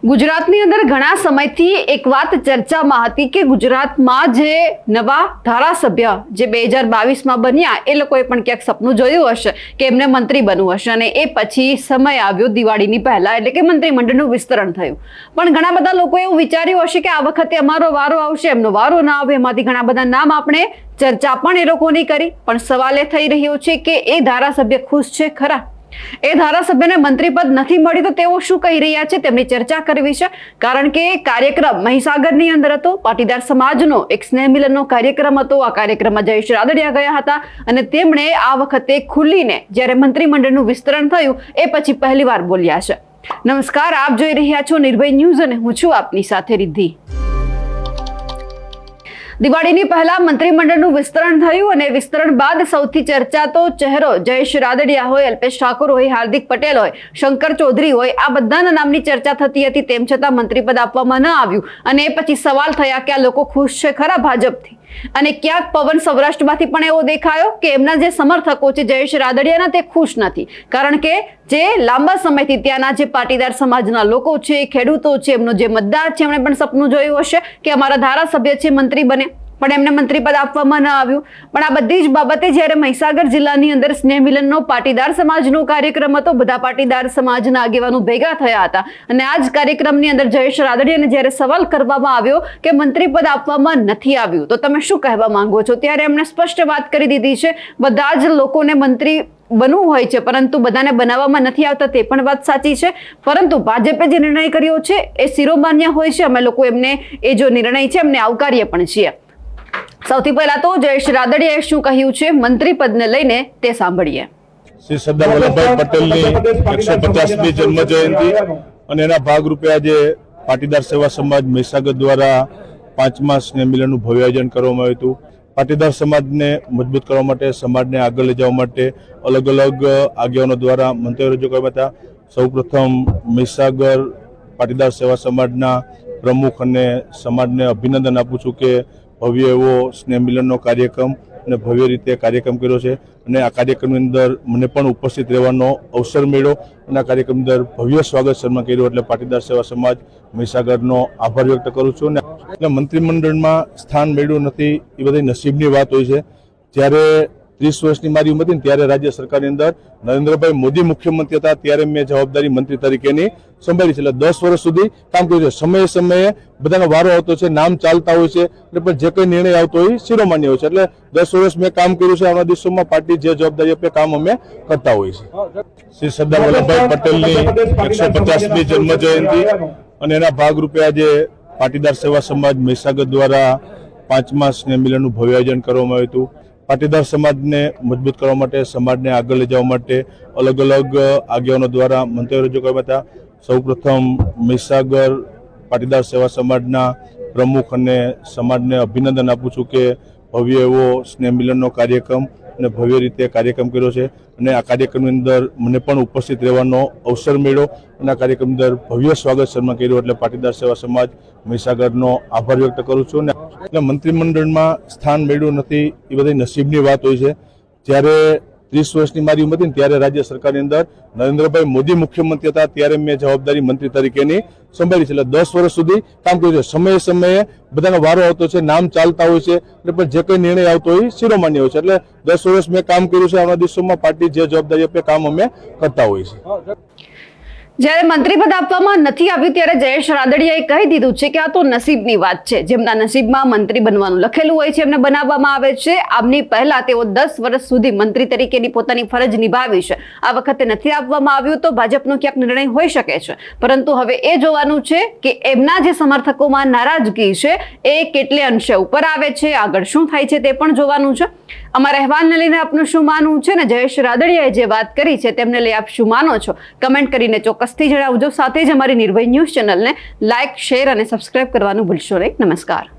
ગુજરાતની અંદર ઘણા સમયથી એક વાત ચર્ચામાં હતી કે ગુજરાતમાં જે નવા ધારાસભ્ય જે 2022માં બન્યા એ લોકોએ પણ ક્યાંક સપનું જોયું હશે કે એમને મંત્રી બનવું હશે અને એ પછી સમય આવ્યો દિવાળીની પહેલા એટલે કે મંત્રીમંડળનું વિસ્તરણ થયું। પણ ઘણા બધા લોકો એવું વિચાર્યું હશે કે આ વખતે અમારો વારો આવશે, એમનો વારો ના આવે। એમાંથી ઘણા બધા નામ આપણે ચર્ચા પણ એ લોકોની કરી, પણ સવાલ એ થઈ રહ્યો છે કે એ ધારાસભ્ય ખુશ છે ખરા? એ ધારાસભ્યને મંત્રી પદ નથી મળી તો તેઓ શું કહી રહ્યા છે તેમની ચર્ચા કરવી છે। કારણ કે કાર્યક્રમ મહીસાગરની અંદર હતો, પાટીદાર સમાજનો એક સ્નેહ મિલનનો કાર્યક્રમ હતો। આ કાર્યક્રમમાં જયેશ રાદડિયા ગયા હતા અને તેમણે આ વખતે ખુલ્લીને જ્યારે મંત્રીમંડળનું વિસ્તરણ થયું એ પછી પહેલીવાર બોલ્યા છે। નમસ્કાર, આપ જોઈ રહ્યા છો નિર્ભય ન્યૂઝ અને હું છું આપની સાથે રિદ્ધિ। દિવાળીની પહેલા મંત્રીમંડળનું વિસ્તરણ થયું અને વિસ્તરણ બાદ સૌથી ચર્ચાતો ચહેરો જયેશ રાદડિયા હોય, અલ્પેશ ઠાકોર હોય, હાર્દિક પટેલ હોય, શંકર ચૌધરી હોય, આ બધાના નામની ચર્ચા થતી હતી। તેમ છતાં મંત્રીપદ આપવામાં ન આવ્યું અને એ પછી સવાલ થયા કે આ લોકો ખુશ છે ખરા ભાજપથી? અને ક્યાંક પવન સૌરાષ્ટ્રમાંથી પણ એવો દેખાયો કે એમના જે સમર્થકો છે જયેશ રાદડિયાના તે ખુશ નથી, કારણ કે જે લાંબા સમયથી ત્યાંના જે પાટીદાર સમાજના લોકો છે, ખેડૂતો છે, એમનો જે મતદાર છે, એમણે પણ સપનું જોયું હશે કે અમારા ધારાસભ્ય છે મંત્રી બને, પણ એમને મંત્રીપદ આપવામાં ન આવ્યું। પણ આ બધી જ બાબતે જ્યારે મહીસાગર જિલ્લાની અંદર સ્નેહ મિલનનો પાટીદાર સમાજનો કાર્યક્રમ હતો, બધા પાટીદાર સમાજના આગેવાનો ભેગા થયા હતા અને આ જ કાર્યક્રમની અંદર જયેશ રાદડિયાને જ્યારે સવાલ કરવામાં આવ્યો કે મંત્રીપદ આપવામાં નથી આવ્યું તો તમે શું કહેવા માંગો છો, ત્યારે એમણે સ્પષ્ટ વાત કરી દીધી છે બધા જ લોકોને મંત્રી બનવું હોય છે પરંતુ બધાને બનાવવામાં નથી આવતા, તે પણ વાત સાચી છે। પરંતુ ભાજપે જે નિર્ણય કર્યો છે એ શિરોમાન્ય હોય છે, અમે લોકો એમને એ જો નિર્ણય છે એમને આવકારીએ પણ છીએ। સૌથી પહેલા તો જયેશ રાદડિયાએ શું કહ્યું છે મંત્રી પદને લઈને તે સાંભળીએ। શ્રી સરદાર વલ્લભભાઈ પટેલની 150મી જન્મ જયંતિ અને એના ભાગરૂપે આજે પાટીદાર સેવા સમાજ મહીસાગર દ્વારા 5મા સ્નેહ મિલનનું ભવ્ય આયોજન કરવામાં આવ્યું હતું। પાટીદાર સમાજને મજબૂત કરવા માટે, સમાજને આગળ લઈ જવા માટે અલગ અલગ આગેવાનો દ્વારા મંતવ્યો રજૂ કરવામાં હતા। સૌપ્રથમ મહીસાગર પાટીદાર સેવા સમાજના પ્રમુખ અને સમાજને અભિનંદન આપું છું કે ભવ્ય એવો સ્નેહ મિલનનો કાર્યક્રમ અને ભવ્ય રીતે કાર્યક્રમ કર્યો છે અને આ કાર્યક્રમની અંદર મને પણ ઉપસ્થિત રહેવાનો અવસર મળ્યો અને આ કાર્યક્રમની અંદર ભવ્ય સ્વાગત સન્માન કર્યું એટલે પાટીદાર સેવા સમાજ મહીસાગરનો આભાર વ્યક્ત કરું છું। એટલે મંત્રીમંડળમાં સ્થાન મળ્યું નથી એ બધી નસીબની વાત હોય છે। જ્યારે 30 વર્ષની મારી ઉંમર હતી ત્યારે રાજ્ય સરકારની અંદર નરેન્દ્રભાઈ મોદી મુખ્યમંત્રી હતા ત્યારે મેં જવાબદારી મંત્રી તરીકેની સંભાળી છે। એટલે 10 વર્ષ સુધી કામ કર્યું છે। સમયે સમયે બધાનો વારો આવતો છે, નામ ચાલતા હોય છે એટલે પણ જે કંઈ નિર્ણય આવતો હોય શિરોમાન્ય હોય છે। એટલે 10 વર્ષ મેં કામ કર્યું છે। આવનારા દિવસોમાં પાર્ટી જે જવાબદારી આપે કામ અમે કરતા હોય છે। શ્રી સરદાર વલ્લભભાઈ પટેલની 150મી જન્મ જયંતિ અને એના ભાગરૂપે આજે પાટીદાર સેવા સમાજ મહીસાગર દ્વારા 5મા સ્નેહ મિલનનું ભવ્ય આયોજન કરવામાં આવ્યું હતું। પાટીદાર સમાજને મજબૂત કરવા માટે, સમાજને આગળ લઈ જવા માટે અલગ અલગ આગેવાનો દ્વારા મંતવ્યો રજૂ કરવામાં હતા। સૌપ્રથમ મહીસાગર પાટીદાર સેવા સમાજના પ્રમુખ અને સમાજને અભિનંદન આપું છું કે ભવ્ય એવો સ્નેહ મિલનનો કાર્યક્રમ અને ભવ્ય રીતે કાર્યક્રમ કર્યો છે અને આ કાર્યક્રમની અંદર મને પણ ઉપસ્થિત રહેવાનો અવસર મળ્યો અને આ કાર્યક્રમની અંદર ભવ્ય સ્વાગત સન્માન કર્યું એટલે પાટીદાર સેવા સમાજ મહીસાગરનો આભાર વ્યક્ત કરું છું। એટલે મંત્રીમંડળમાં સ્થાન મળ્યું નથી એ બધી નસીબની વાત હોય છે। જ્યારે 30 વર્ષની મારી ઉંમર હતી ત્યારે રાજ્ય સરકારની અંદર નરેન્દ્રભાઈ મોદી મુખ્યમંત્રી હતા ત્યારે મેં જવાબદારી મંત્રી તરીકેની સંભાળી છે। એટલે 10 વર્ષ સુધી કામ કર્યું છે। સમયે સમયે બધાનો વારો આવતો છે, નામ ચાલતા હોય છે એટલે પણ જે કંઈ નિર્ણય આવતો હોય શિરોમાન્ય હોય છે। એટલે 10 વર્ષ મેં કામ કર્યું છે। આવનારા દિવસોમાં પાર્ટી જે જવાબદારી આપે કામ અમે કરતા હોય છે। જ્યારે મંત્રીપદ આપવામાં નથી આવ્યું ત્યારે જયેશ રાદડિયાએ કહી દીધું છે કે આ તો નસીબની વાત છે, જેમના નસીબમાં મંત્રી બનવાનું લખેલું હોય છે એમને બનાવવામાં આવે છે। આમની પહેલા તેઓ 10 વર્ષ સુધી મંત્રી તરીકેની પોતાની ફરજ નિભાવી છે। આ વખતે નથી આપવામાં આવ્યું તો ભાજપનો ક્યાંક નિર્ણય હોઈ શકે છે, પરંતુ હવે એ જોવાનું છે કે એમના જે સમર્થકોમાં નારાજગી છે એ કેટલે અંશે ઉપર આવે છે, આગળ શું થાય છે તે પણ જોવાનું છે। અમારા અહેવાલને લઈને આપનું શું માનવું છે ને જયેશ રાદડિયાએ જે વાત કરી છે તેમને લઈ આપ શું માનો છો કમેન્ટ કરીને ચોક્કસથી જણાવજો। સાથે જ અમારી નિર્ભય ન્યૂઝ ચેનલને લાઇક, શેર અને સબસ્ક્રાઇબ કરવાનું ભૂલશો નહીં। નમસ્કાર।